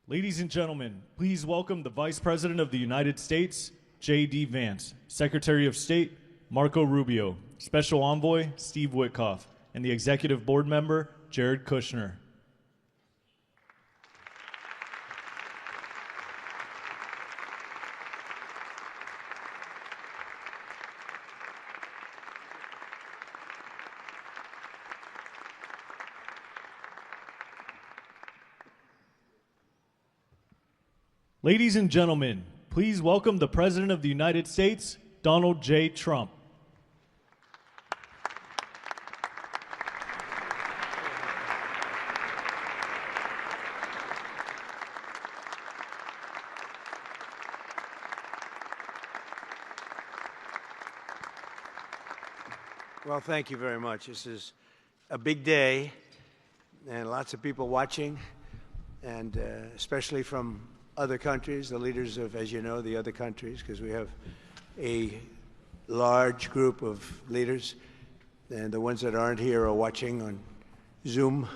Ladies and gentlemen, please welcome the Vice President of the United States, J.D. Vance, Secretary of State, Marco Rubio, Special Envoy, Steve Witkoff, and the Executive Board Member, Jared Kushner. Ladies and gentlemen, please welcome the President of the United States, Donald J. Trump. Well, thank you very much. This is a big day, and lots of people watching, and especially from other countries, the leaders of, as you know, the other countries, because we have a large group of leaders, and the ones that aren't here are watching on Zoom.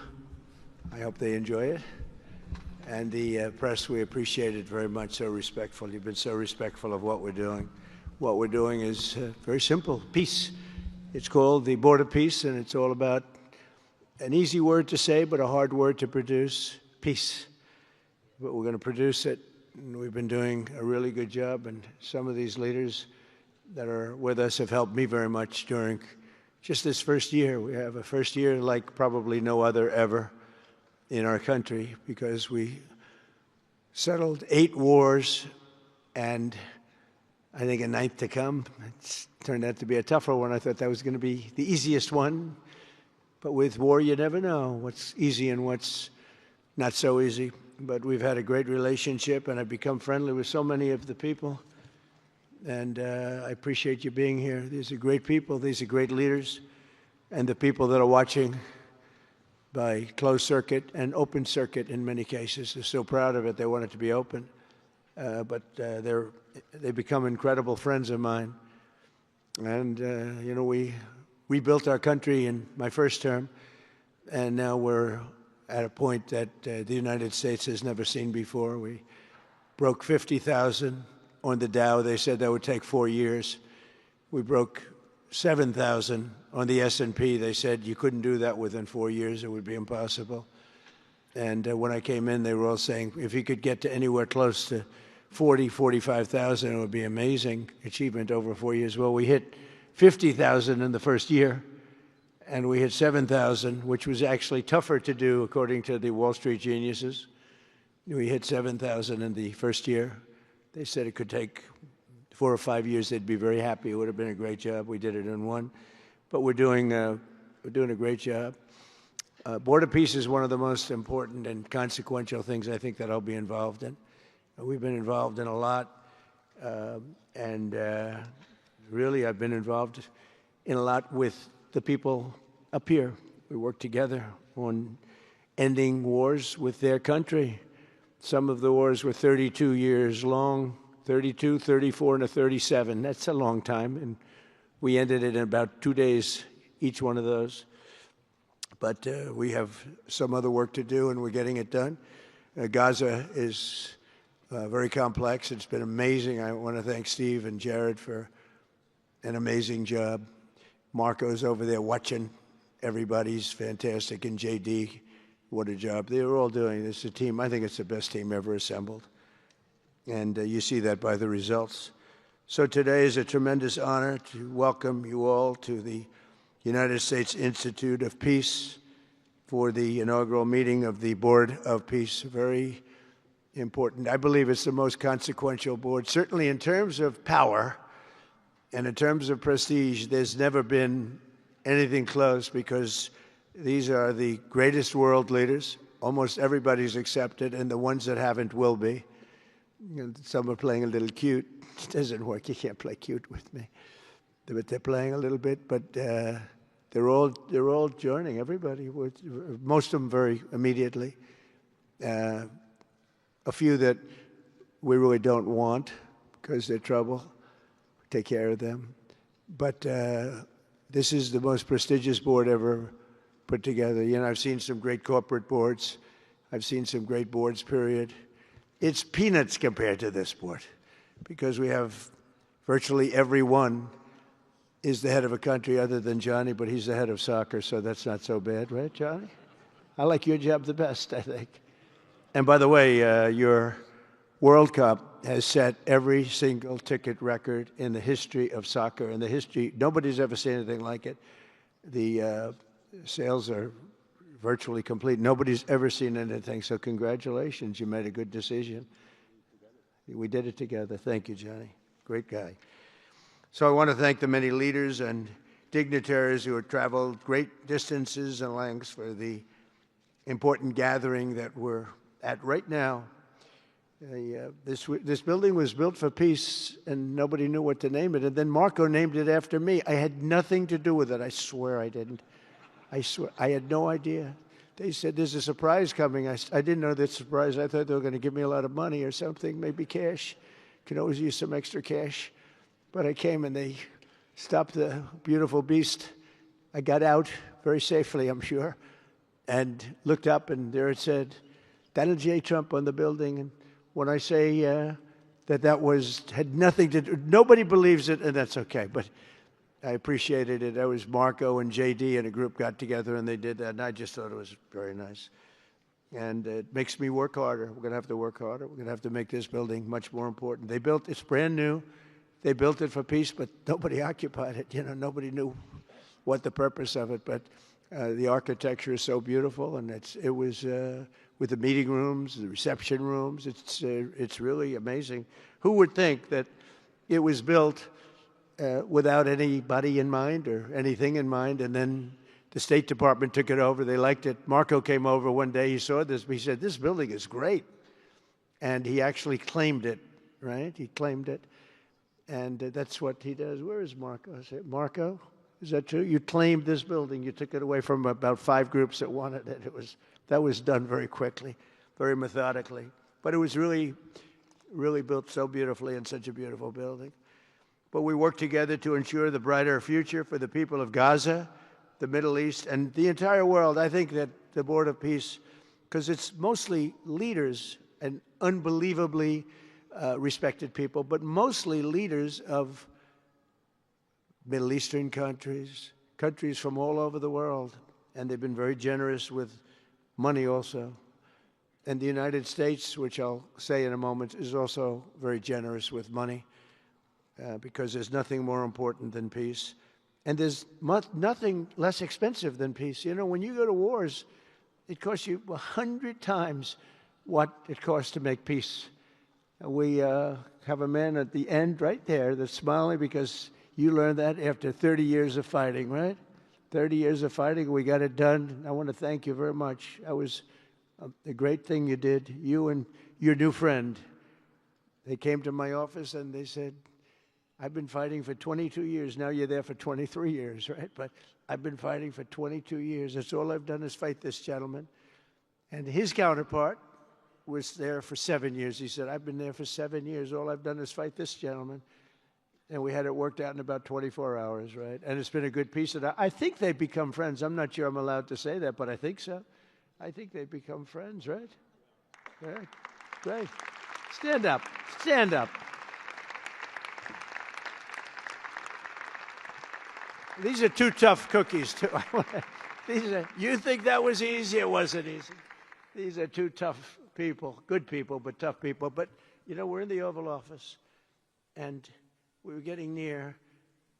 I hope they enjoy it. And the press, we appreciate it very much, so respectful. You've been so respectful of what we're doing. What we're doing is very simple, peace. It's called the Board of Peace, and it's all about an easy word to say, but a hard word to produce, peace. But we're going to produce it, and we've been doing a really good job, and some of these leaders that are with us have helped me very much during just this first year. We have a first year like probably no other ever in our country, because we settled 8 wars and I think a ninth to come. It's turned out to be a tougher one. I thought that was going to be the easiest one, but with war you never know what's easy and what's not so easy. But we've had a great relationship, and I've become friendly with so many of the people. And I appreciate you being here. These are great people. These are great leaders. And the people that are watching by closed circuit and open circuit in many cases, they're so proud of it. They want it to be open. But they become incredible friends of mine. And, you know, we rebuilt our country in my first term, and now we're at a point that the United States has never seen before. We broke 50,000 on the Dow. They said that would take 4 years. We broke 7,000 on the S&P. They said you couldn't do that within 4 years. It would be impossible. And when I came in, they were all saying, if you could get to anywhere close to 40, 45,000, it would be amazing achievement over 4 years. Well, we hit 50,000 in the first year, and we hit 7,000, which was actually tougher to do, according to the Wall Street geniuses. We hit 7,000 in the first year. They said it could take 4 or 5 years. They'd be very happy. It would have been a great job. We did it in 1. But we're doing a great job. Board of Peace is one of the most important and consequential things I think that I'll be involved in. We've been involved in a lot, and really I've been involved in a lot with the people up here. We work together on ending wars with their country. Some of the wars were 32 years long, 32, 34, and a 37. That's a long time, and we ended it in about 2 days, each one of those. But we have some other work to do, and we're getting it done. Gaza is very complex. It's been amazing. I want to thank Steve and Jared for an amazing job. Marco's over there watching. Everybody's fantastic. And J.D., what a job. They're all doing this. A team. I think it's the best team ever assembled. And you see that by the results. So today is a tremendous honor to welcome you all to the United States Institute of Peace for the inaugural meeting of the Board of Peace. Very important. I believe it's the most consequential board, certainly in terms of power. And in terms of prestige, there's never been anything close, because these are the greatest world leaders. Almost everybody's accepted, and the ones that haven't will be. You know, some are playing a little cute. It doesn't work. You can't play cute with me. But they're playing a little bit. But they're all joining. Everybody. Most of them very immediately. A few that we really don't want because they're trouble. Take care of them. But this is the most prestigious board ever put together. You know, I've seen some great corporate boards. I've seen some great boards, period. It's peanuts compared to this sport, because we have virtually everyone is the head of a country other than Johnny, but he's the head of soccer, so that's not so bad, right, Johnny? I like your job the best, I think. And by the way, your World Cup has set every single ticket record in the history of soccer. In the history, nobody's ever seen anything like it. The sales are virtually complete. Nobody's ever seen anything, so congratulations. You made a good decision. We did it together. Thank you, Johnny. Great guy. So I want to thank the many leaders and dignitaries who have traveled great distances and lengths for the important gathering that we're at right now. This building was built for peace, and nobody knew what to name it. And then Marco named it after me. I had nothing to do with it. I swear I didn't. I swear. I had no idea. They said, there's a surprise coming. I didn't know that surprise. I thought they were going to give me a lot of money or something, maybe cash. Could always use some extra cash. But I came, and they stopped the beautiful beast. I got out very safely, I'm sure, and looked up, and there it said, Donald J. Trump on the building. And when I say that had nothing to do, nobody believes it, and that's okay, but I appreciated it. That was Marco and JD and a group got together, and they did that, and I just thought it was very nice. And it makes me work harder. We're going to have to work harder. We're going to have to make this building much more important. It's brand new. They built it for peace, but nobody occupied it. You know, nobody knew what the purpose of it, but the architecture is so beautiful, and it was with the meeting rooms, the reception rooms. It's really amazing. Who would think that it was built without anybody in mind or anything in mind, and then the State Department took it over. They liked it. Marco came over one day. He saw this. He said, this building is great. And he actually claimed it, right? He claimed it. And that's what he does. Where is Marco? I said, Marco, is that true? You claimed this building. You took it away from about 5 groups that wanted it. That was done very quickly, very methodically. But it was really, really built so beautifully in such a beautiful building. But we worked together to ensure the brighter future for the people of Gaza, the Middle East, and the entire world. I think that the Board of Peace, because it's mostly leaders and unbelievably respected people, but mostly leaders of Middle Eastern countries, countries from all over the world, and they've been very generous with money also. And the United States, which I'll say in a moment, is also very generous with money because there's nothing more important than peace. And there's nothing less expensive than peace. You know, when you go to wars, it costs you 100 times what it costs to make peace. We have a man at the end right there that's smiling because you learned that after 30 years of fighting, right? 30 years of fighting, we got it done. I want to thank you very much. That was a great thing you did. You and your new friend, they came to my office and they said, I've been fighting for 22 years. Now you're there for 23 years, right? But I've been fighting for 22 years. That's all I've done is fight this gentleman. And his counterpart was there for 7 years. He said, I've been there for 7 years. All I've done is fight this gentleman. And we had it worked out in about 24 hours, right? And it's been a good piece. And I think they've become friends. I'm not sure I'm allowed to say that, but I think so. I think they've become friends, right? Right. Great. Stand up. Stand up. These are 2 tough cookies, too. You think that was easy? It wasn't easy. These are 2 tough people, good people, but tough people. But, you know, we're in the Oval Office, and we were getting near.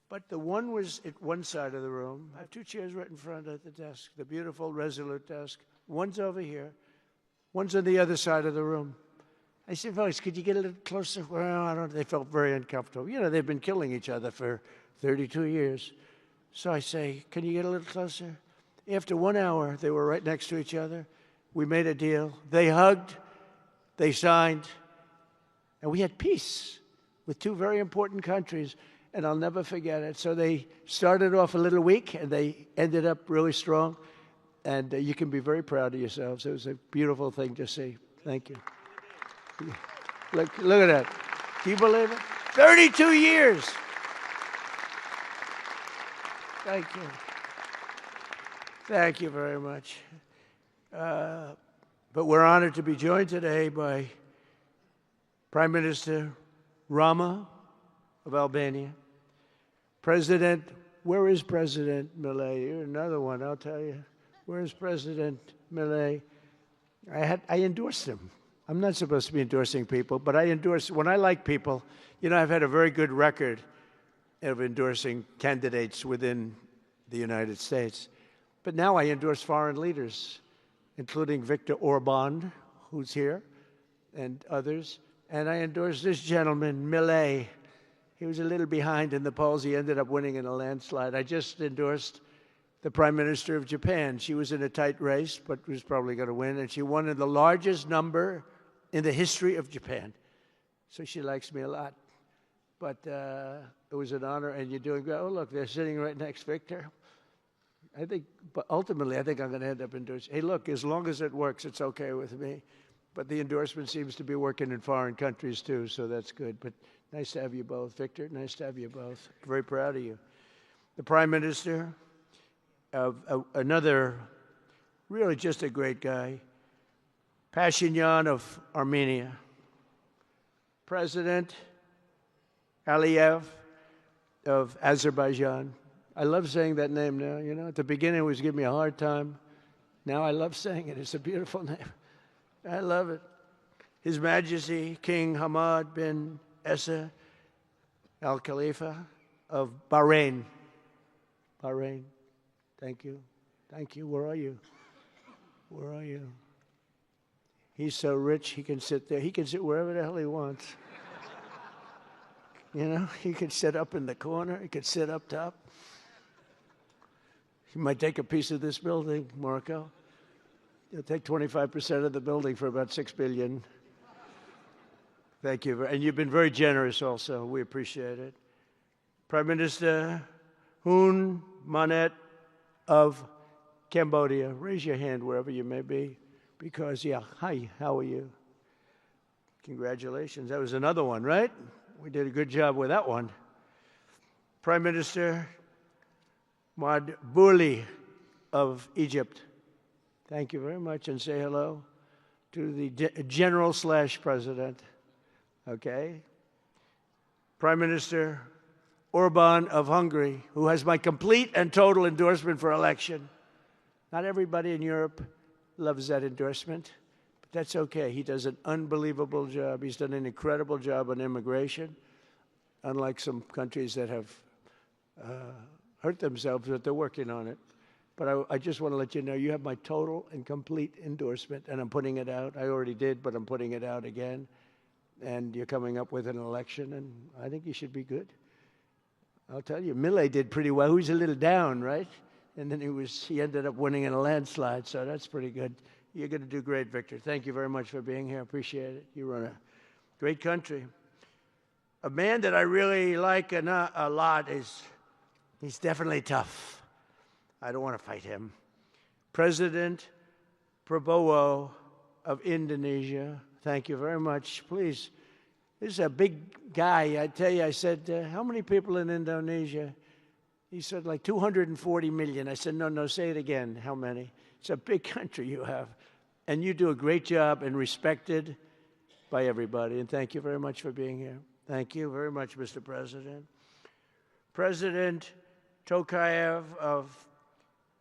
But the one was at one side of the room. I have 2 chairs right in front of the desk, the beautiful, resolute desk. One's over here. One's on the other side of the room. I said, folks, could you get a little closer? Well, I don't know. They felt very uncomfortable. You know, they've been killing each other for 32 years. So I say, can you get a little closer? After 1 hour, they were right next to each other. We made a deal. They hugged, they signed, and we had peace with 2 very important countries, and I'll never forget it. So they started off a little weak, and they ended up really strong, and you can be very proud of yourselves. It was a beautiful thing to see. Thank you. Look at that. Can you believe it? 32 years. Thank you. Thank you very much. But we're honored to be joined today by Prime Minister Rama of Albania, where is President Milei? You're another one, I'll tell you. Where is President Milei? I endorsed him. I'm not supposed to be endorsing people, but when I like people, you know, I've had a very good record of endorsing candidates within the United States. But now I endorse foreign leaders, including Viktor Orban, who's here, and others. And I endorsed this gentleman, Milei. He was a little behind in the polls. He ended up winning in a landslide. I just endorsed the Prime Minister of Japan. She was in a tight race, but was probably going to win. And she won in the largest number in the history of Japan. So she likes me a lot. But it was an honor, and you're doing great. Oh, look, they're sitting right next to Victor. But ultimately, I think I'm going to end up endorsing. Hey, look, as long as it works, it's okay with me. But the endorsement seems to be working in foreign countries, too, so that's good. But nice to have you both. Victor, nice to have you both. Very proud of you. The Prime Minister of another, really just a great guy, Pashinyan of Armenia. President Aliyev of Azerbaijan. I love saying that name now, you know. At the beginning, it was giving me a hard time. Now I love saying it. It's a beautiful name. I love it. His Majesty King Hamad bin Isa Al Khalifa of Bahrain. Bahrain. Thank you. Thank you. Where are you? Where are you? He's so rich, he can sit there. He can sit wherever the hell he wants. You know, he could sit up in the corner. He could sit up top. He might take a piece of this building, Marco. He'll take 25% of the building for about $6 billion. Thank you. And you've been very generous also. We appreciate it. Prime Minister Hun Manet of Cambodia. Raise your hand wherever you may be. Because, yeah, hi, how are you? Congratulations. That was another one, right? We did a good job with that one. Prime Minister Madbouli of Egypt. Thank you very much, and say hello to the General/President. Okay? Prime Minister Orban of Hungary, who has my complete and total endorsement for election. Not everybody in Europe loves that endorsement, but that's okay. He does an unbelievable job. He's done an incredible job on immigration, unlike some countries that have hurt themselves, but they're working on it. But I just want to let you know, you have my total and complete endorsement, and I'm putting it out. I already did, but I'm putting it out again. And you're coming up with an election, and I think you should be good. I'll tell you, Milei did pretty well. He was a little down, right? And then he ended up winning in a landslide, so that's pretty good. You're going to do great, Victor. Thank you very much for being here. Appreciate it. You run a great country. A man that I really like a lot he's definitely tough. I don't want to fight him. President Prabowo of Indonesia. Thank you very much. Please, this is a big guy. I tell you, I said, how many people in Indonesia? He said, like 240 million. I said, no, say it again. How many? It's a big country you have. And you do a great job and respected by everybody. And thank you very much for being here. Thank you very much, Mr. President. President Tokayev of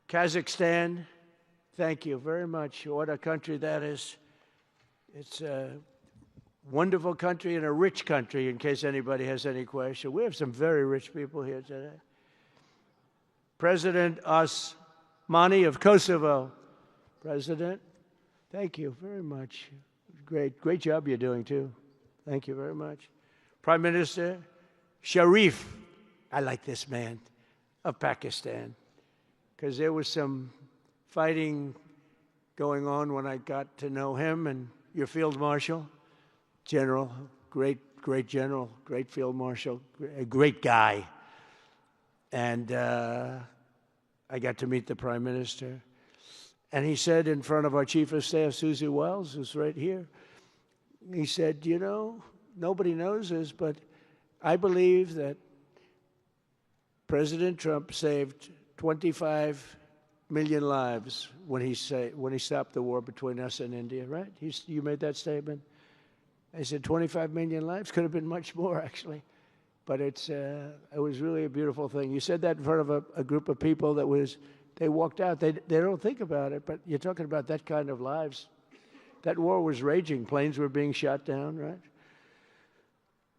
Kazakhstan, thank you very much. What a country that is. It's a wonderful country and a rich country, in case anybody has any question. We have some very rich people here today. President Osmani of Kosovo. President, thank you very much. Great job you're doing, too. Thank you very much. Prime Minister Sharif, I like this man, of Pakistan, because there was some fighting going on when I got to know him, and your Field Marshal, General, great general, great Field Marshal, a great guy. And I got to meet the Prime Minister. And he said in front of our Chief of Staff, Susie Wells, who's right here, he said, you know, nobody knows this, but I believe that President Trump saved 25 million lives when he stopped the war between us and India, right? You made that statement. I said, 25 million lives? Could have been much more, actually. But it was really a beautiful thing. You said that in front of a group of people they walked out. They don't think about it, but you're talking about that kind of lives. That war was raging. Planes were being shot down, right?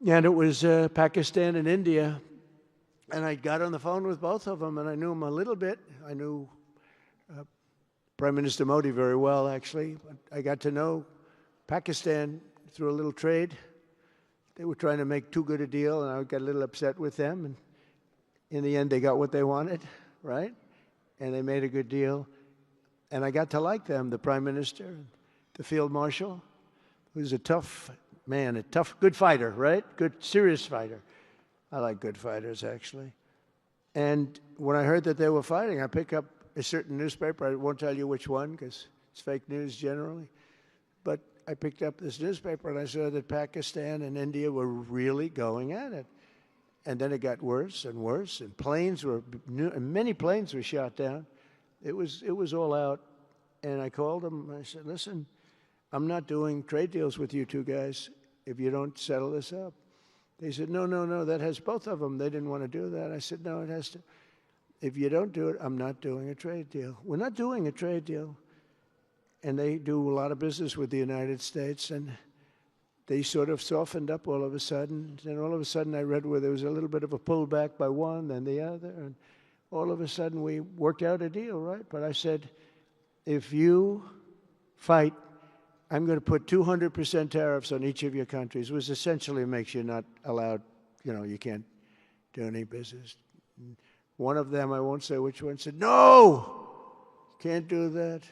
And it was Pakistan and India. And I got on the phone with both of them, and I knew them a little bit. I knew Prime Minister Modi very well, actually. I got to know Pakistan through a little trade. They were trying to make too good a deal, and I got a little upset with them. And in the end, they got what they wanted, right? And they made a good deal. And I got to like them, the Prime Minister, the Field Marshal, who's a tough man, a tough, good fighter, right? Good, serious fighter. I like good fighters, actually. And when I heard that they were fighting, I picked up a certain newspaper. I won't tell you which one because it's fake news generally. But I picked up this newspaper and I saw that Pakistan and India were really going at it. And then it got worse and worse, and many planes were shot down. It was all out. And I called them. I said, listen, I'm not doing trade deals with you two guys if you don't settle this up. They said, no, that has both of them. They didn't want to do that. I said, no, it has to. If you don't do it, I'm not doing a trade deal. We're not doing a trade deal. And they do a lot of business with the United States, and they sort of softened up all of a sudden. And all of a sudden I read where there was a little bit of a pullback by one, then the other, and all of a sudden we worked out a deal, right? But I said, if you fight, I'm going to put 200% tariffs on each of your countries, which essentially makes you not allowed, you can't do any business. One of them, I won't say which one, said, no, can't do that.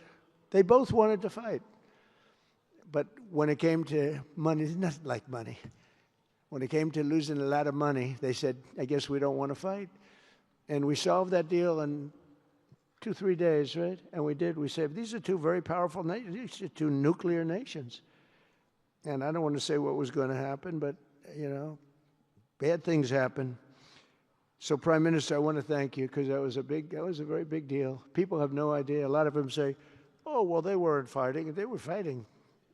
They both wanted to fight. But when it came to money, it's not like money. When it came to losing a lot of money, they said, I guess we don't want to fight. And we solved that deal in 2-3 days, right? And we did. We said, these are two very powerful nations. These are two nuclear nations. And I don't want to say what was going to happen, but, bad things happen. So, Prime Minister, I want to thank you because that was a very big deal. People have no idea. A lot of them say, oh, well, they weren't fighting. They were fighting.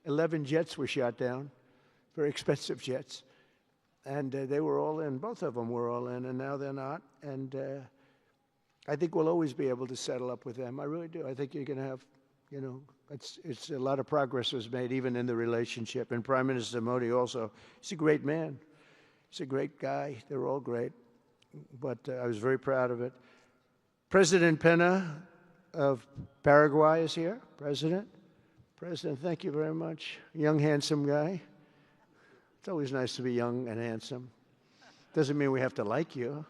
11 jets were shot down, very expensive jets. And they were all in. Both of them were all in, and now they're not. And I think we'll always be able to settle up with them. I really do. I think you're going to have, it's a lot of progress was made even in the relationship. And Prime Minister Modi also, he's a great man. He's a great guy. They're all great. But I was very proud of it. President Pena of Paraguay is here. President, thank you very much. Young, handsome guy. It's always nice to be young and handsome. Doesn't mean we have to like you.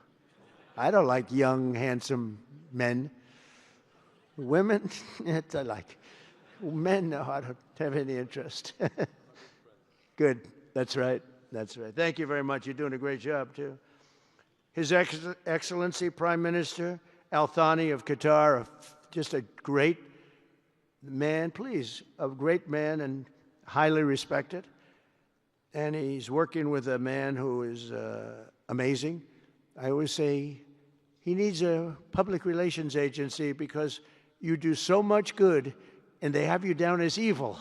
I don't like young, handsome men. Women, I like. Men, no, I don't have any interest. Good. That's right. Thank you very much. You're doing a great job, too. His Excellency Prime Minister Al Thani of Qatar, just a great man, a great man and highly respected. And he's working with a man who is amazing. I always say he needs a public relations agency because you do so much good and they have you down as evil.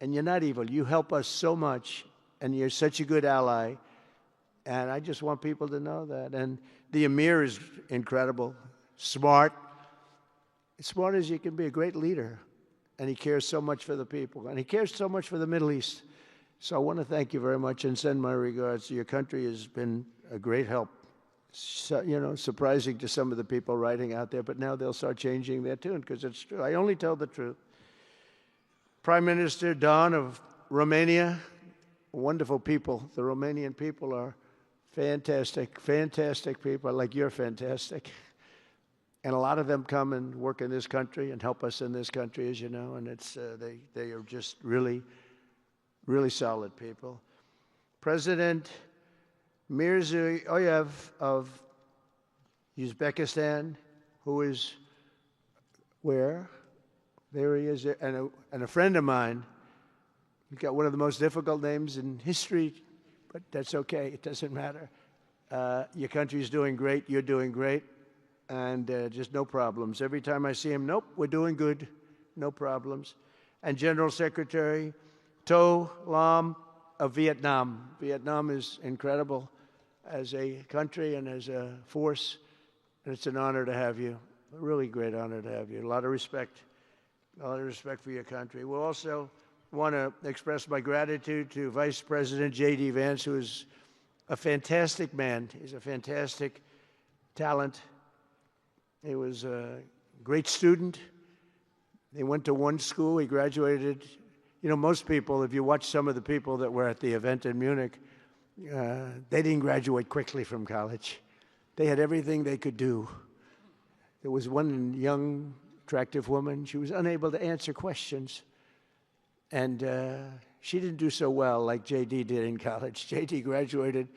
And you're not evil. You help us so much and you're such a good ally. And I just want people to know that. And the Emir is incredible, smart, as smart as you can be, a great leader. And he cares so much for the people. And he cares so much for the Middle East. So I want to thank you very much and send my regards. Your country has been a great help. So, surprising to some of the people writing out there, but now they'll start changing their tune because it's true. I only tell the truth. Prime Minister Don of Romania, wonderful people. The Romanian people are fantastic people, like you're fantastic. And a lot of them come and work in this country and help us in this country, as you know, and it's they are just really, really solid people. President Mirziyoyev of Uzbekistan, who is where? There he is, and a friend of mine. He's got one of the most difficult names in history, but that's okay. It doesn't matter. Your country's doing great. You're doing great. And just no problems. Every time I see him, nope, we're doing good. No problems. And General Secretary To Lam of Vietnam. Vietnam is incredible as a country and as a force, and it's an honor to have you. A really great honor to have you. A lot of respect for your country. We'll also want to express my gratitude to Vice President J.D. Vance, who is a fantastic man. He's a fantastic talent. He was a great student. He went to one school. He graduated. You know, most people, if you watch some of the people that were at the event in Munich, they didn't graduate quickly from college. They had everything they could do. There was one young, attractive woman. She was unable to answer questions. And she didn't do so well like J.D. did in college. J.D. graduated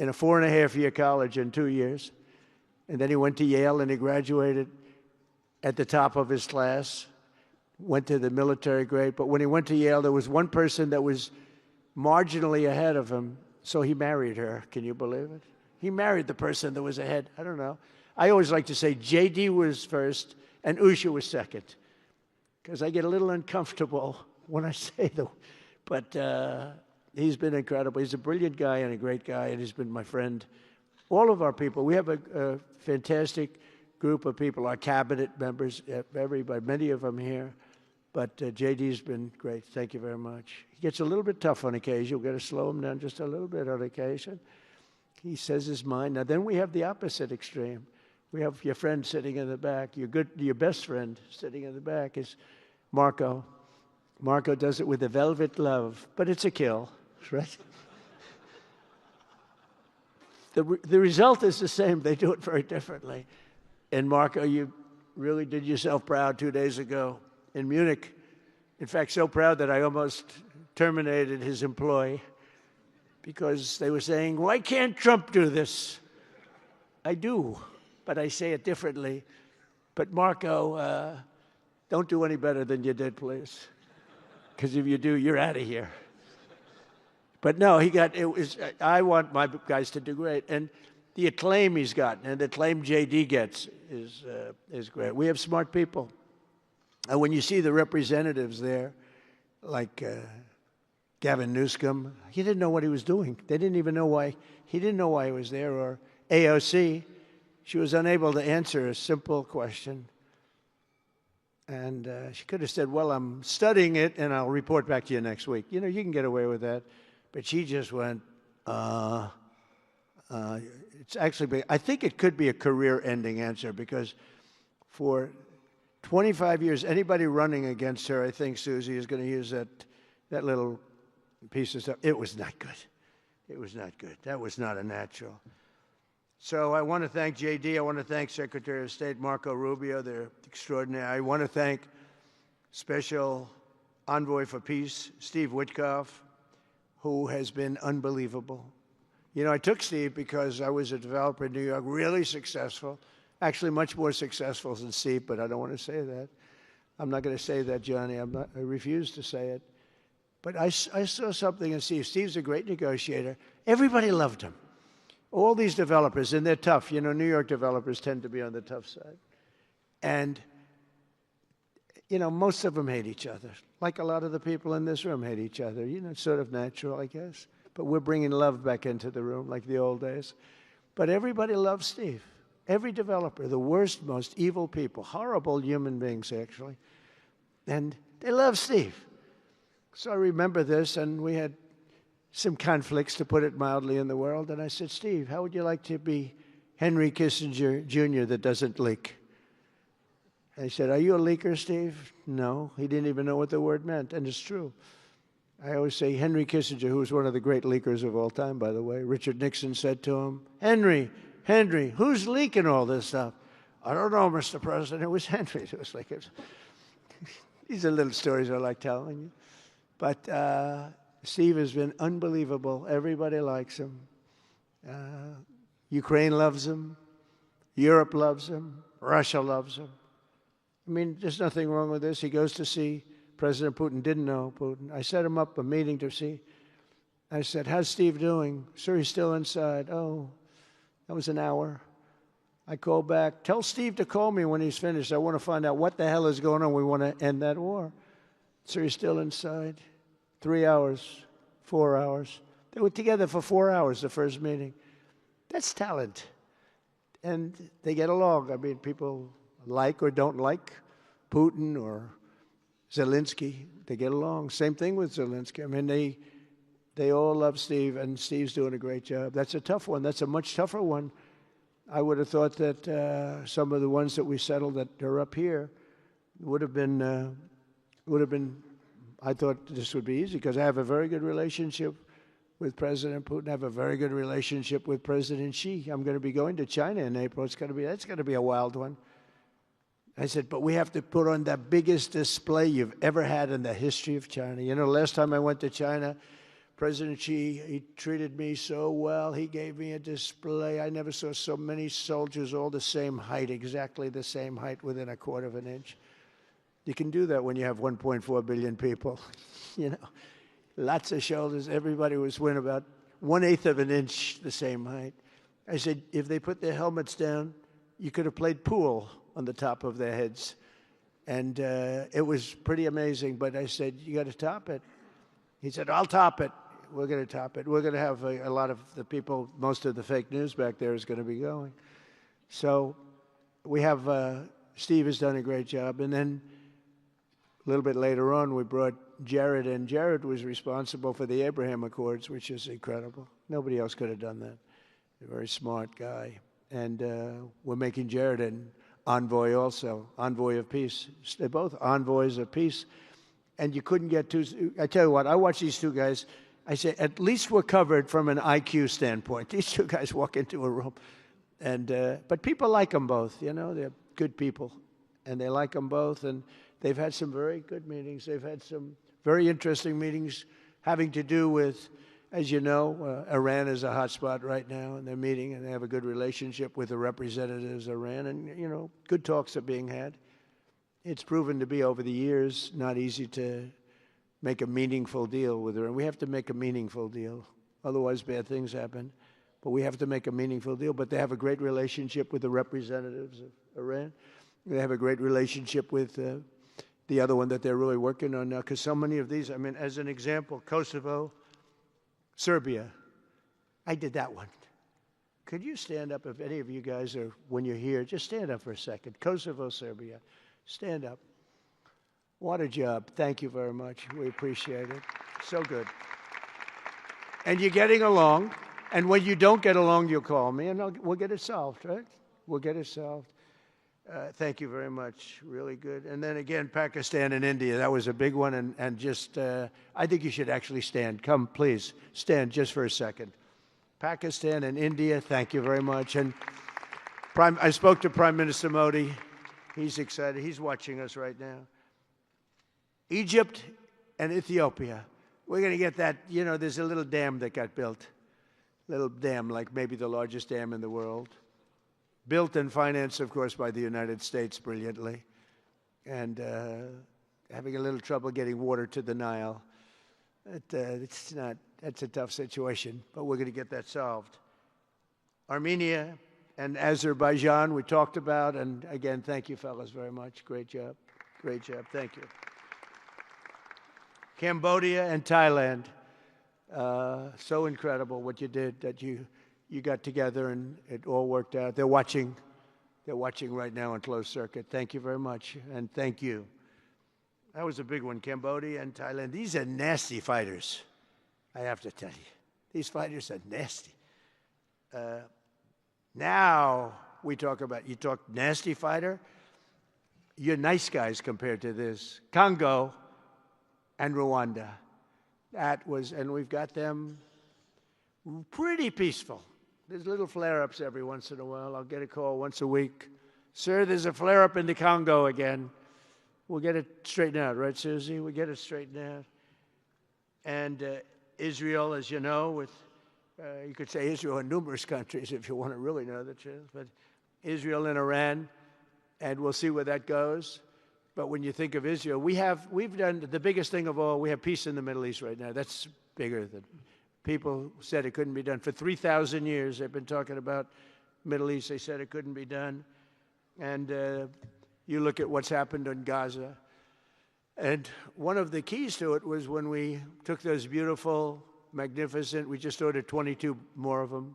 in a 4.5-year college in 2 years. And then he went to Yale and he graduated at the top of his class, went to the military grade. But when he went to Yale, there was one person that was marginally ahead of him, so he married her. Can you believe it? He married the person that was ahead. I don't know. I always like to say J.D. was first and Usha was second, because I get a little uncomfortable when I say that. But he's been incredible. He's a brilliant guy and a great guy, and he's been my friend. All of our people, we have a fantastic group of people, our cabinet members, everybody, many of them here. But J.D.'s been great. Thank you very much. He gets a little bit tough on occasion. We've got to slow him down just a little bit on occasion. He says his mind. Now, then we have the opposite extreme. We have your friend sitting in the back. Your best friend sitting in the back is Marco. Marco does it with a velvet glove, but it's a kill, right? The result is the same. They do it very differently. And Marco, you really did yourself proud 2 days ago in Munich. In fact, so proud that I almost terminated his employ because they were saying, why can't Trump do this? I do, but I say it differently. But Marco, don't do any better than you did, please. Because if you do, you're out of here. But no, I want my guys to do great. And the acclaim he's gotten and the acclaim J.D. gets is great. We have smart people. And when you see the representatives there, like Gavin Newsom, he didn't know what he was doing. They didn't even know why. He didn't know why he was there. Or AOC, she was unable to answer a simple question. And she could have said, well, I'm studying it, and I'll report back to you next week. You know, you can get away with that. But she just went, it's actually, I think it could be a career-ending answer, because for 25 years, anybody running against her, I think Susie is going to use that little piece of stuff. It was not good. It was not good. That was not a natural. So I want to thank J.D. I want to thank Secretary of State Marco Rubio. They're extraordinary. I want to thank Special Envoy for Peace, Steve Witkoff, who has been unbelievable. You know, I took Steve because I was a developer in New York, really successful, actually much more successful than Steve, but I don't want to say that. I'm not going to say that, Johnny. I refuse to say it. But I saw something in Steve. Steve's a great negotiator. Everybody loved him. All these developers, and they're tough. You know, New York developers tend to be on the tough side. And, you know, most of them hate each other. Like a lot of the people in this room hate each other. You know, it's sort of natural, I guess. But we're bringing love back into the room like the old days. But everybody loves Steve. Every developer, the worst, most evil people, horrible human beings, actually. And they love Steve. So I remember this, and we had some conflicts, to put it mildly, in the world. And I said, Steve, how would you like to be Henry Kissinger Jr. that doesn't leak? And he said, are you a leaker, Steve? No. He didn't even know what the word meant, and it's true. I always say Henry Kissinger, who was one of the great leakers of all time, by the way. Richard Nixon said to him, Henry, who's leaking all this stuff? I don't know, Mr. President. It was Henry. It was like, these are little stories I like telling you. But Steve has been unbelievable. Everybody likes him. Ukraine loves him. Europe loves him. Russia loves him. I mean, there's nothing wrong with this. He goes to see President Putin. Didn't know Putin. I set him up a meeting to see. I said, how's Steve doing? Sir, he's still inside. Oh, that was an hour. I called back. Tell Steve to call me when he's finished. I want to find out what the hell is going on. We want to end that war. Sir, he's still inside. 3 hours, 4 hours. They were together for 4 hours, the first meeting. That's talent. And they get along. I mean, people like or don't like Putin or Zelensky. They get along. Same thing with Zelensky. I mean, they all love Steve, and Steve's doing a great job. That's a tough one. That's a much tougher one. I would have thought that some of the ones that we settled that are up here would have been, I thought this would be easy because I have a very good relationship with President Putin. I have a very good relationship with President Xi. I'm going to be going to China in April. That's going to be a wild one. I said, but we have to put on the biggest display you've ever had in the history of China. You know, last time I went to China, President Xi, he treated me so well. He gave me a display. I never saw so many soldiers all the same height, exactly the same height within a quarter of an inch. You can do that when you have 1.4 billion people. You know, lots of shoulders. Everybody was within about 1/8 of an inch the same height. I said, if they put their helmets down, you could have played pool on the top of their heads. And it was pretty amazing. But I said, you got to top it. He said, I'll top it. We're going to top it. We're going to have a lot of the people, most of the fake news back there is going to be going. So we have, Steve has done a great job. And then a little bit later on, we brought Jared in. Jared was responsible for the Abraham Accords, which is incredible. Nobody else could have done that. A very smart guy. And we're making Jared an envoy also, envoy of peace. They're both envoys of peace. And you couldn't get two. I tell you what, I watch these two guys. I say, at least we're covered from an IQ standpoint. These two guys walk into a room. And but people like them both, you know. They're good people. And they like them both. And they've had some very good meetings. They've had some very interesting meetings having to do with, as you know, Iran is a hot spot right now. And they're meeting, and they have a good relationship with the representatives of Iran. And, you know, good talks are being had. It's proven to be, over the years, not easy to make a meaningful deal with Iran. We have to make a meaningful deal. Otherwise, bad things happen. But we have to make a meaningful deal. But they have a great relationship with the representatives of Iran. They have a great relationship with the other one that they're really working on now. Because so many of these, I mean, as an example, Kosovo, Serbia. I did that one. Could you stand up, if any of you guys are, when you're here, just stand up for a second. Kosovo, Serbia. Stand up. What a job. Thank you very much. We appreciate it. So good. And you're getting along. And when you don't get along, you'll call me, and we'll get it solved, right? We'll get it solved. Thank you very much. Really good. And then again, Pakistan and India. That was a big one. And just, I think you should actually stand. Come, please. Stand just for a second. Pakistan and India, thank you very much. And I spoke to Prime Minister Modi. He's excited. He's watching us right now. Egypt and Ethiopia. We're going to get that. You know, there's a little dam that got built. Little dam, like maybe the largest dam in the world. Built and financed, of course, by the United States brilliantly. And having a little trouble getting water to the Nile. That's a tough situation, but we're going to get that solved. Armenia and Azerbaijan, we talked about, and again, thank you, fellas, very much. Great job. Great job. Thank you. Cambodia and Thailand. So incredible what you did, that you got together and it all worked out. They're watching right now on closed circuit. Thank you very much, and thank you. That was a big one, Cambodia and Thailand. These are nasty fighters, I have to tell you. These fighters are nasty. Now we talk about, you talk nasty fighter, you're nice guys compared to this. Congo and Rwanda. That was, and we've got them pretty peaceful. There's little flare-ups every once in a while. I'll get a call once a week. Sir, there's a flare-up in the Congo again. We'll get it straightened out, right, Susie? We'll get it straightened out. And Israel, as you know, with, you could say Israel in numerous countries if you want to really know the truth, but Israel and Iran, and we'll see where that goes. But when you think of Israel, we've done the biggest thing of all. We have peace in the Middle East right now. That's bigger than people said it couldn't be done. For 3,000 years, they've been talking about Middle East. They said it couldn't be done. And you look at what's happened in Gaza. And one of the keys to it was when we took those beautiful magnificent. We just ordered 22 more of them,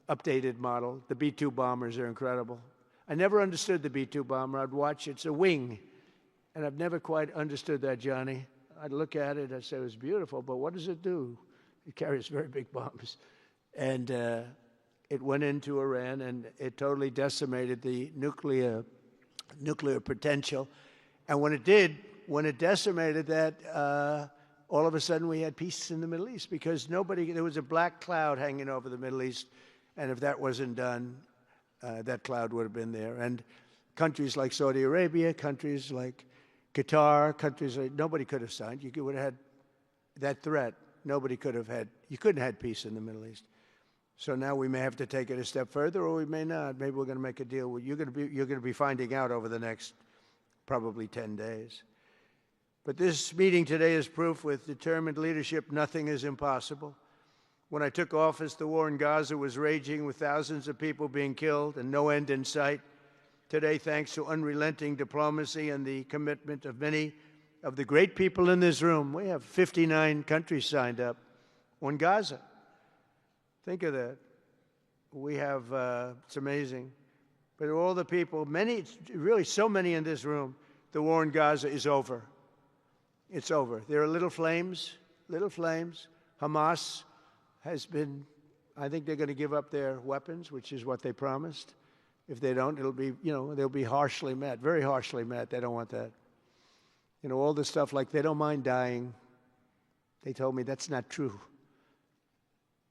updated model. The B-2 bombers are incredible. I never understood the B-2 bomber. I'd watch, it's a wing. And I've never quite understood that, Johnny. I'd look at it, I'd say it was beautiful, but what does it do? It carries very big bombs. And it went into Iran, and it totally decimated the nuclear potential. And when it did, when it decimated that, all of a sudden we had peace in the Middle East, because there was a black cloud hanging over the Middle East, and if that wasn't done, that cloud would have been there. And countries like Saudi Arabia, countries like Qatar, countries like, nobody could have signed. You would have had that threat. Nobody could have had, you couldn't have had peace in the Middle East. So now we may have to take it a step further, or we may not. Maybe we're going to make a deal. You're going to be finding out over the next probably 10 days. But this meeting today is proof with determined leadership, nothing is impossible. When I took office, the war in Gaza was raging with thousands of people being killed and no end in sight. Today, thanks to unrelenting diplomacy and the commitment of many of the great people in this room, we have 59 countries signed up on Gaza. Think of that. We have, it's amazing. But all the people, many, really so many in this room, the war in Gaza is over. It's over. There are little flames, little flames. Hamas has been, I think they're going to give up their weapons, which is what they promised. If they don't, it'll be, they'll be harshly met, very harshly met. They don't want that. All the stuff like they don't mind dying. They told me that's not true.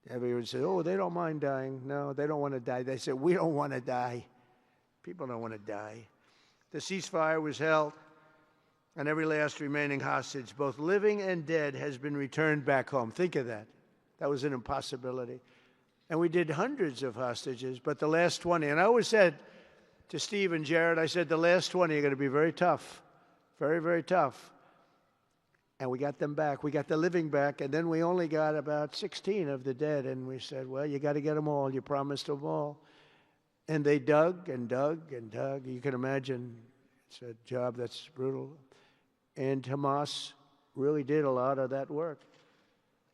Everyone said, oh, they don't mind dying. No, they don't want to die. They said, we don't want to die. People don't want to die. The ceasefire was held, and every last remaining hostage, both living and dead, has been returned back home. Think of that. That was an impossibility. And we did hundreds of hostages, but the last 20, and I always said to Steve and Jared, I said, the last 20 are going to be very tough, very, very tough. And we got them back. We got the living back, and then we only got about 16 of the dead, and we said, well, you got to get them all. You promised them all. And they dug and dug and dug. You can imagine it's a job that's brutal. And Hamas really did a lot of that work.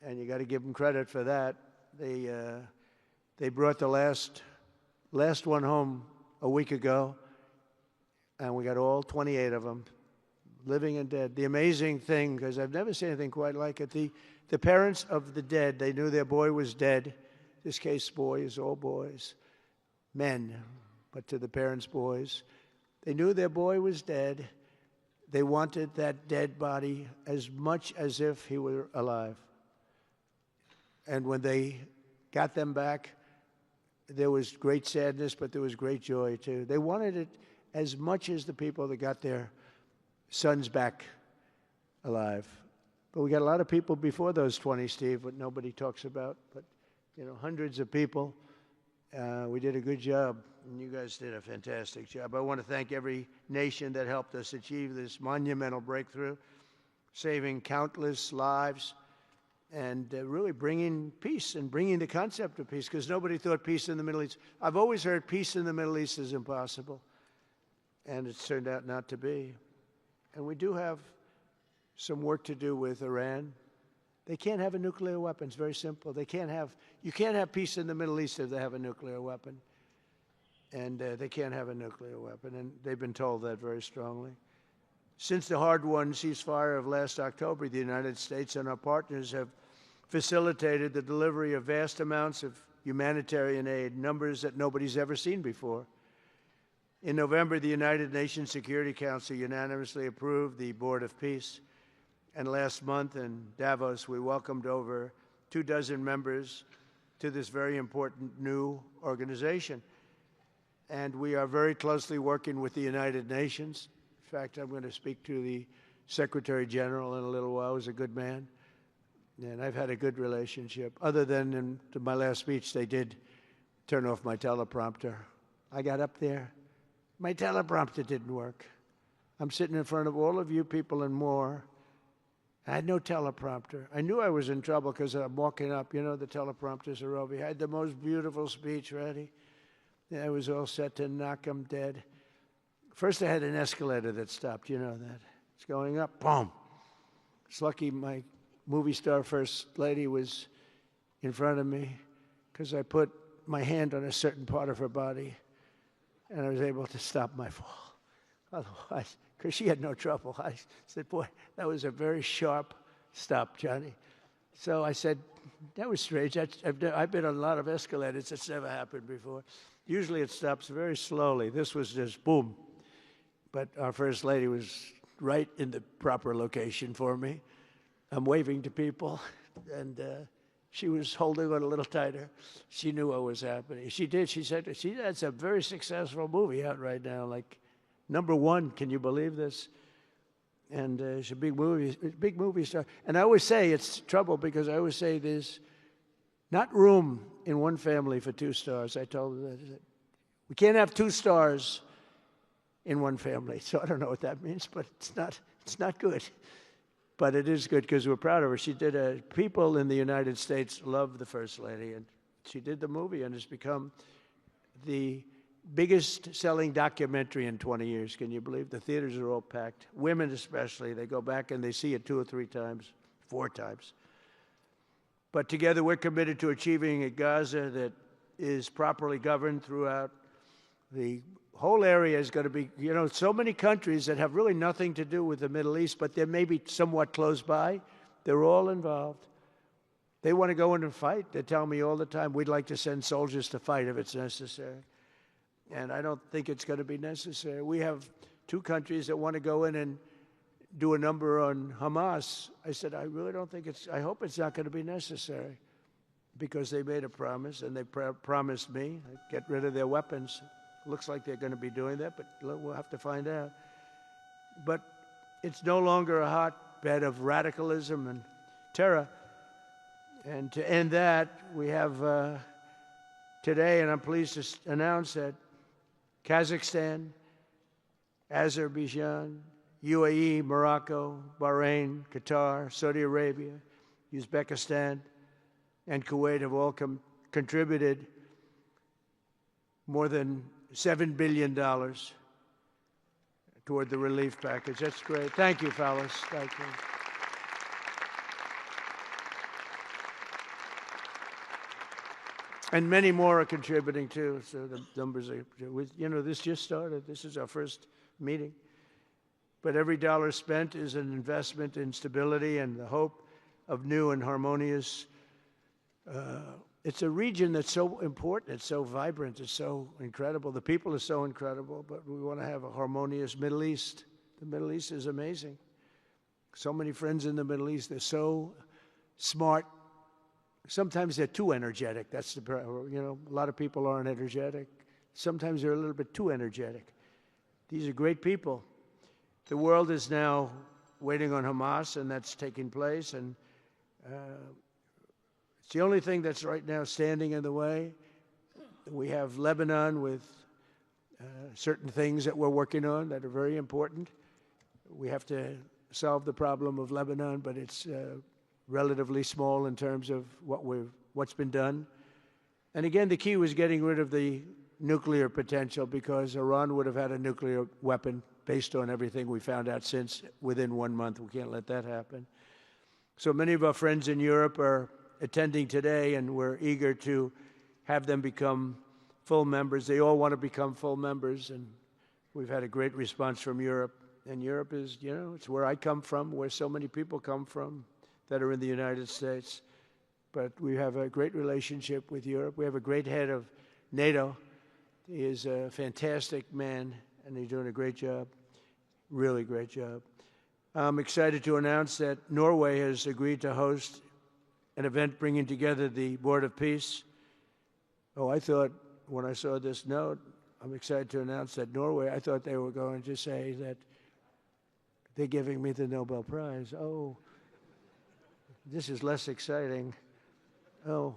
And you got to give them credit for that. They brought the last one home a week ago, and we got all 28 of them, living and dead. The amazing thing, because I've never seen anything quite like it, the parents of the dead, they knew their boy was dead. This case, boys, all boys, men, but to the parents' boys. They knew their boy was dead. They wanted that dead body as much as if he were alive. And when they got them back, there was great sadness, but there was great joy, too. They wanted it as much as the people that got their sons back alive. But we got a lot of people before those 20, Steve, what nobody talks about. But, hundreds of people. We did a good job, and you guys did a fantastic job. I want to thank every nation that helped us achieve this monumental breakthrough, saving countless lives, and really bringing peace and bringing the concept of peace, because nobody thought peace in the Middle East. I've always heard peace in the Middle East is impossible, and it's turned out not to be. And we do have some work to do with Iran. They can't have a nuclear weapon. It's very simple. You can't have peace in the Middle East if they have a nuclear weapon. And they can't have a nuclear weapon, and they've been told that very strongly. Since the hard-won ceasefire of last October, the United States and our partners have facilitated the delivery of vast amounts of humanitarian aid, numbers that nobody's ever seen before. In November, the United Nations Security Council unanimously approved the Board of Peace. And last month in Davos, we welcomed over 24 members to this very important new organization. And we are very closely working with the United Nations. In fact, I'm going to speak to the Secretary General in a little while. He's a good man. And I've had a good relationship. Other than in my last speech, they did turn off my teleprompter. I got up there. My teleprompter didn't work. I'm sitting in front of all of you people and more. I had no teleprompter. I knew I was in trouble because I'm walking up. The teleprompters are over here. I had the most beautiful speech ready. I was all set to knock them dead. First, I had an escalator that stopped. You know that. It's going up. Boom. It's lucky my movie star first lady was in front of me because I put my hand on a certain part of her body, and I was able to stop my fall. Otherwise, because she had no trouble. I said, boy, that was a very sharp stop, Johnny. So I said, that was strange. I've been on a lot of escalators. It's never happened before. Usually it stops very slowly. This was just boom. But our first lady was right in the proper location for me. I'm waving to people, and she was holding on a little tighter. She knew what was happening. She did. She said, that's a very successful movie out right now, like #1. Can you believe this? And she's a big movie star. And I always say it's trouble because I always say there's not room in one family for 2 stars. I told her that. We can't have 2 stars in one family. So I don't know what that means, but it's not good. But it is good because we're proud of her. She did people in the United States love the First Lady, and she did the movie, and it's become the biggest selling documentary in 20 years. Can you believe? The theaters are all packed. Women especially, they go back and they see it 2 or 3 times, 4 times. But together we're committed to achieving a Gaza that is properly governed throughout. The whole area is going to be, so many countries that have really nothing to do with the Middle East, but they're maybe somewhat close by. They're all involved. They want to go in and fight. They tell me all the time, we'd like to send soldiers to fight if it's necessary. And I don't think it's going to be necessary. We have 2 countries that want to go in and do a number on Hamas. I said, I really don't think I hope it's not going to be necessary, because they made a promise, and they promised me get rid of their weapons. Looks like they're going to be doing that, but we'll have to find out. But it's no longer a hotbed of radicalism and terror. And to end that, we have today, and I'm pleased to announce that Kazakhstan, Azerbaijan, UAE, Morocco, Bahrain, Qatar, Saudi Arabia, Uzbekistan, and Kuwait have all contributed more than $7 billion toward the relief package. That's great. Thank you, fellas. Thank you. And many more are contributing, too. So the numbers are, this just started. This is our first meeting. But every dollar spent is an investment in stability and the hope of new and harmonious. It's a region that's so important. It's so vibrant. It's so incredible. The people are so incredible, but we want to have a harmonious Middle East. The Middle East is amazing. So many friends in the Middle East. They're so smart. Sometimes they're too energetic. That's a lot of people aren't energetic. Sometimes they're a little bit too energetic. These are great people. The world is now waiting on Hamas, and that's taking place. And it's the only thing that's right now standing in the way. We have Lebanon with certain things that we're working on that are very important. We have to solve the problem of Lebanon, but it's relatively small in terms of what's been done. And again, the key was getting rid of the nuclear potential, because Iran would have had a nuclear weapon based on everything we found out since within 1 month. We can't let that happen. So many of our friends in Europe are attending today, and we're eager to have them become full members. They all want to become full members, and we've had a great response from Europe. And Europe is, it's where I come from, where so many people come from that are in the United States. But we have a great relationship with Europe. We have a great head of NATO. He is a fantastic man, and he's doing a great job, really great job. I'm excited to announce that Norway has agreed to host an event bringing together the Board of Peace. Oh, I thought when I saw this note, I'm excited to announce that Norway, I thought they were going to say that they're giving me the Nobel Prize. Oh, this is less exciting. Oh,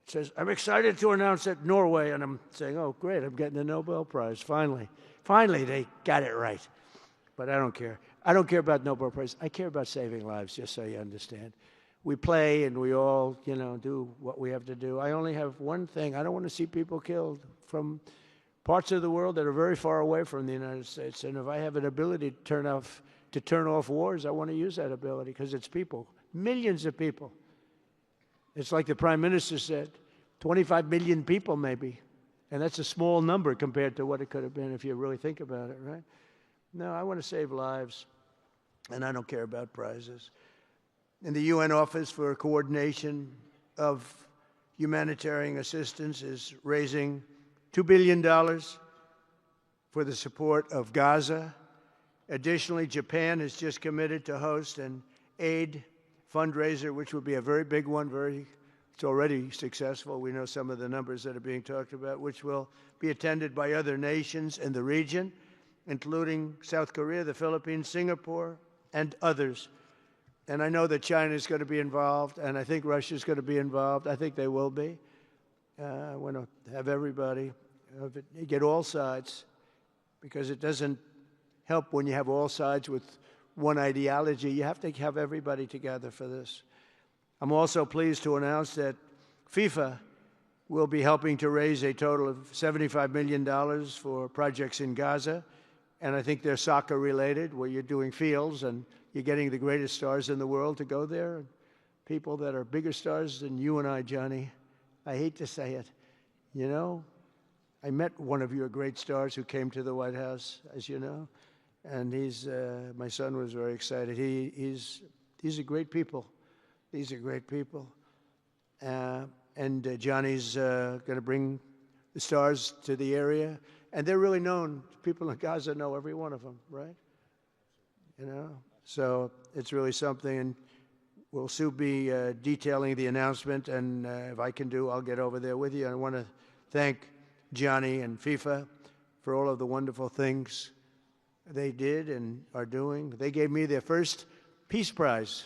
it says, I'm excited to announce that Norway, and I'm saying, oh, great, I'm getting the Nobel Prize, finally. Finally, they got it right. But I don't care. I don't care about Nobel Prize. I care about saving lives, just so you understand. We play and we all, do what we have to do. I only have one thing. I don't want to see people killed from parts of the world that are very far away from the United States. And if I have an ability to turn off to turn off wars, I want to use that ability because it's people, millions of people. It's like the Prime Minister said, 25 million people maybe. And that's a small number compared to what it could have been if you really think about it, right? No, I want to save lives, and I don't care about prizes. And the UN Office for Coordination of Humanitarian Assistance is raising $2 billion for the support of Gaza. Additionally, Japan has just committed to host an aid fundraiser, which will be a very big one. It's already successful. We know some of the numbers that are being talked about, which will be attended by other nations in the region, including South Korea, the Philippines, Singapore, and others. And I know that China is going to be involved, and I think Russia is going to be involved. I think they will be. I want to have everybody, get all sides, because it doesn't help when you have all sides with one ideology. You have to have everybody together for this. I'm also pleased to announce that FIFA will be helping to raise a total of $75 million for projects in Gaza. And I think they're soccer related, where you're doing fields and you're getting the greatest stars in the world to go there. People that are bigger stars than you and I, Johnny. I hate to say it. You know, I met one of your great stars who came to the White House, as you know. And my son was very excited. These are great people. These are great people. And Johnny's going to bring the stars to the area. And they're really known. People in Gaza know every one of them, right? You know? So it's really something. And we'll soon be detailing the announcement. And if I can I'll get over there with you. I want to thank Johnny and FIFA for all of the wonderful things they did and are doing. They gave me their first Peace Prize.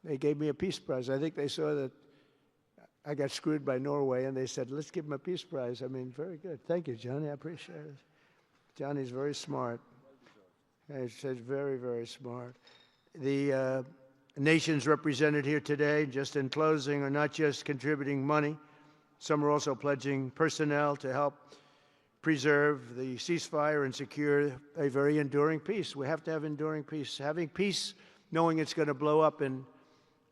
They gave me a Peace Prize. I think they saw that I got screwed by Norway, and they said, let's give him a Peace Prize. I mean, very good. Thank you, Johnny. I appreciate it. Johnny's very smart. He's very, very smart. The nations represented here today, just in closing, are not just contributing money. Some are also pledging personnel to help preserve the ceasefire and secure a very enduring peace. We have to have enduring peace. Having peace, knowing it's going to blow up in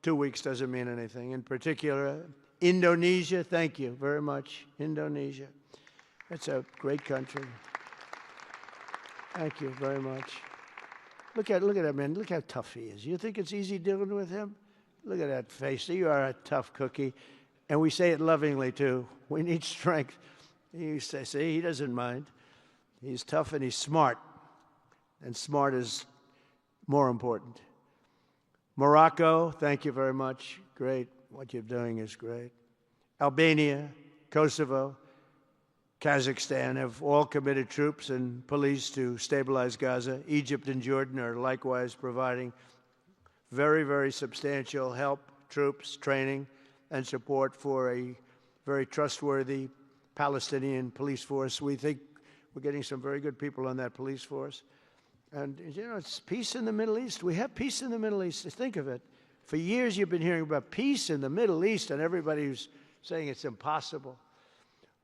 2 weeks doesn't mean anything. In particular, Indonesia, thank you very much. Indonesia. It's a great country. Thank you very much. Look at that man. Look how tough he is. You think it's easy dealing with him? Look at that face. You are a tough cookie. And we say it lovingly, too. We need strength. You say, see, he doesn't mind. He's tough and he's smart. And smart is more important. Morocco, thank you very much. Great. What you're doing is great. Albania, Kosovo, Kazakhstan have all committed troops and police to stabilize Gaza. Egypt and Jordan are likewise providing very, very substantial help, troops, training, and support for a very trustworthy Palestinian police force. We think we're getting some very good people on that police force. And, you know, it's peace in the Middle East. We have peace in the Middle East. Think of it. For years you've been hearing about peace in the Middle East, and everybody's saying it's impossible.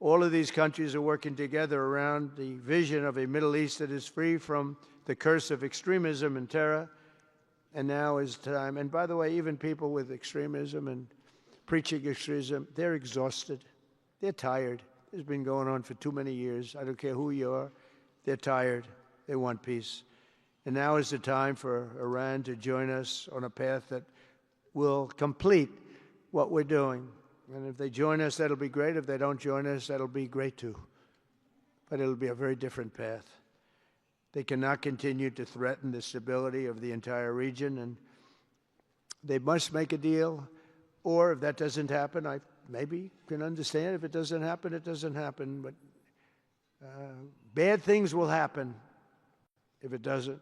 All of these countries are working together around the vision of a Middle East that is free from the curse of extremism and terror. And now is time. And by the way, even people with extremism and preaching extremism, they're exhausted. They're tired. It's been going on for too many years. I don't care who you are. They're tired. They want peace. And now is the time for Iran to join us on a path that will complete what we're doing. And if they join us, that'll be great. If they don't join us, that'll be great too. But it'll be a very different path. They cannot continue to threaten the stability of the entire region, and they must make a deal. Or if that doesn't happen, I maybe can understand. If it doesn't happen, it doesn't happen. But bad things will happen if it doesn't.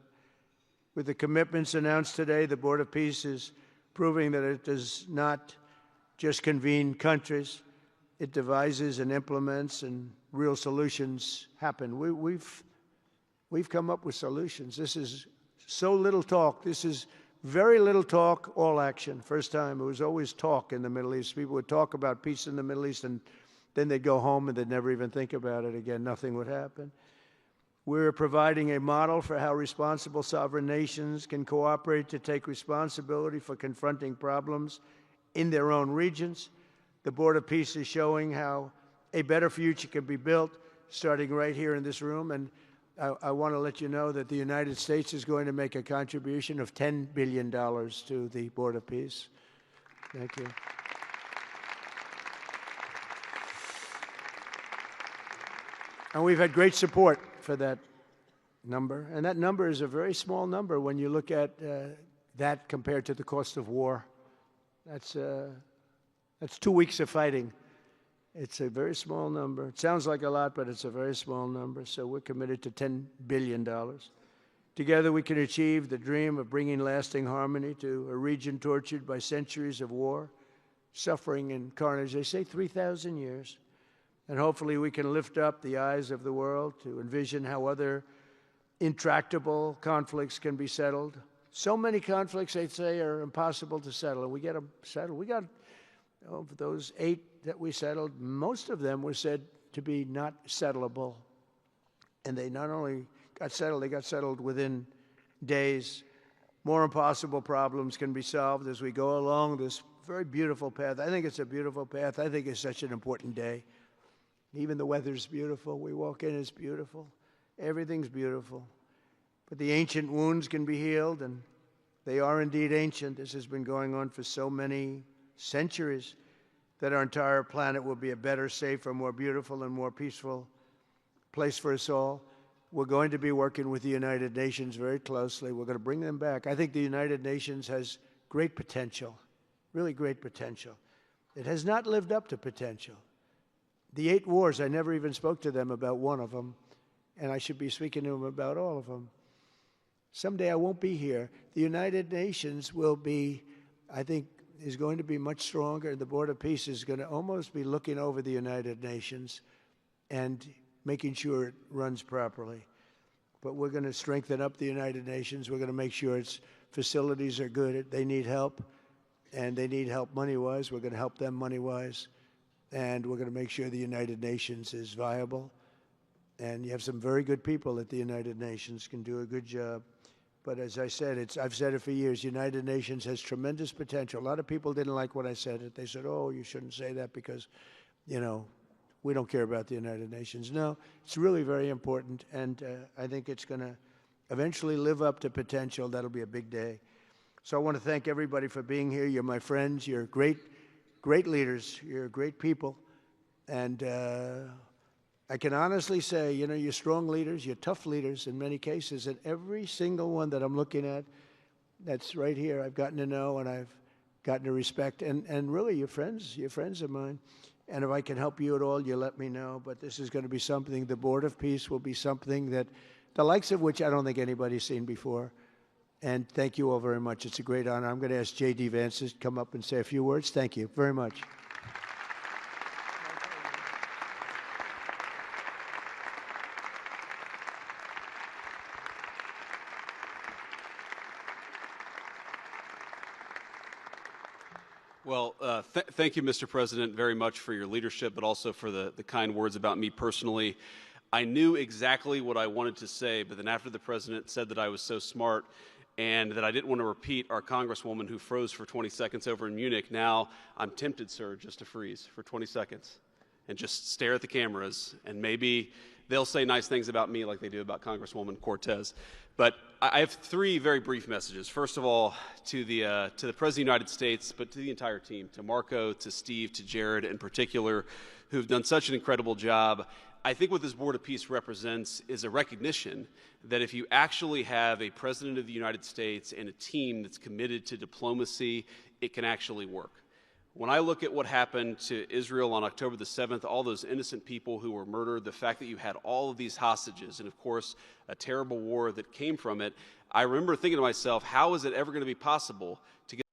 With the commitments announced today, the Board of Peace is proving that it does not just convene countries. It devises and implements, and real solutions happen. We've come up with solutions. This is so little talk. This is very little talk, all action. First time, it was always talk in the Middle East. People would talk about peace in the Middle East, and then they'd go home and they'd never even think about it again. Nothing would happen. We're providing a model for how responsible sovereign nations can cooperate to take responsibility for confronting problems in their own regions. The Board of Peace is showing how a better future can be built, starting right here in this room. And I want to let you know that the United States is going to make a contribution of $10 billion to the Board of Peace. Thank you. And we've had great support for that number. And that number is a very small number when you look at that compared to the cost of war. That's 2 weeks of fighting. It's a very small number. It sounds like a lot, but it's a very small number. So we're committed to $10 billion. Together we can achieve the dream of bringing lasting harmony to a region tortured by centuries of war, suffering, and carnage. They say 3,000 years. And hopefully we can lift up the eyes of the world to envision how other intractable conflicts can be settled. So many conflicts, they say, are impossible to settle, and we get them settled. We got, of those 8 that we settled, most of them were said to be not settleable. And they not only got settled, they got settled within days. More impossible problems can be solved as we go along this very beautiful path. I think it's a beautiful path. I think it's such an important day. Even the weather's beautiful. We walk in, it's beautiful. Everything's beautiful. But the ancient wounds can be healed, and they are indeed ancient. This has been going on for so many centuries that our entire planet will be a better, safer, more beautiful, and more peaceful place for us all. We're going to be working with the United Nations very closely. We're going to bring them back. I think the United Nations has great potential, really great potential. It has not lived up to potential. The 8 wars, I never even spoke to them about one of them, and I should be speaking to them about all of them. Someday I won't be here. The United Nations will be, I think, is going to be much stronger. The Board of Peace is going to almost be looking over the United Nations and making sure it runs properly. But we're going to strengthen up the United Nations. We're going to make sure its facilities are good. They need help, and they need help money-wise. We're going to help them money-wise. And we're going to make sure the United Nations is viable. And you have some very good people at the United Nations, can do a good job. But as I said, I've said it for years, the United Nations has tremendous potential. A lot of people didn't like when I said it. They said, oh, you shouldn't say that because, you know, we don't care about the United Nations. No, it's really very important, and I think it's going to eventually live up to potential. That'll be a big day. So I want to thank everybody for being here. You're my friends. You're great leaders. You're great people. And I can honestly say, you know, you're strong leaders, you're tough leaders in many cases, and every single one that I'm looking at that's right here, I've gotten to know and I've gotten to respect. And really, you're friends of mine. And if I can help you at all, you let me know. But this is going to be something, the Board of Peace will be something that, the likes of which I don't think anybody's seen before. And thank you all very much. It's a great honor. I'm going to ask J.D. Vance to come up and say a few words. Thank you very much. Well, thank you, Mr. President, very much for your leadership, but also for the kind words about me personally. I knew exactly what I wanted to say, but then after the President said that I was so smart and that I didn't want to repeat our Congresswoman who froze for 20 seconds over in Munich, now I'm tempted, sir, just to freeze for 20 seconds and just stare at the cameras, and maybe they'll say nice things about me like they do about Congresswoman Cortez. But I have 3 very brief messages. First of all, to the President of the United States, but to the entire team, to Marco, to Steve, to Jared in particular, who've done such an incredible job. I think what this Board of Peace represents is a recognition that if you actually have a President of the United States and a team that's committed to diplomacy, it can actually work. When I look at what happened to Israel on October the 7th, all those innocent people who were murdered, the fact that you had all of these hostages, and of course, a terrible war that came from it, I remember thinking to myself, how is it ever going to be possible to get